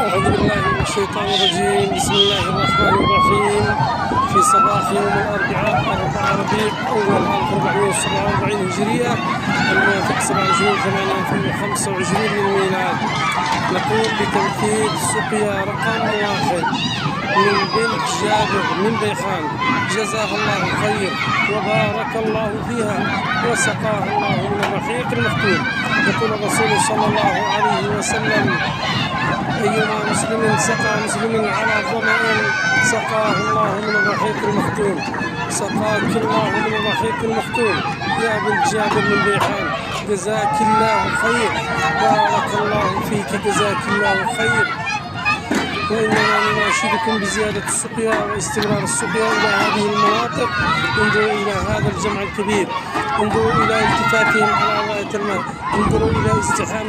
أعوذ بالله من الشيطان الرجيم. بسم الله الرحمن الرحيم. في صباح يوم الأربعاء 4 ربيع أول 1447 هجرية الموافق 27/8/2025 للميلاد، نقوم بتنفيذ سقيا رقم 1 من بنت جابر من بيخان، جزاها الله خير وبارك الله فيها وسقاها الله من الرحيق المختوم. يقول الرسول صلى الله عليه وسلم: أيما مسلم سقى مسلم على ظمأ سقاه الله من الرحيق المختوم. سقاك الله من الرحيق المختوم يا بنت جابر من بيخان، جزاك الله خير، بارك الله فيك، جزاك الله خير. وإننا نناشدكم بزيادة السقيا واستمرار السقيا إلى هذه المناطق. انظروا إلى هذا الجمع الكبير، انظروا إلى التفاتهم على غاية الماء، انظروا إلى ازدحام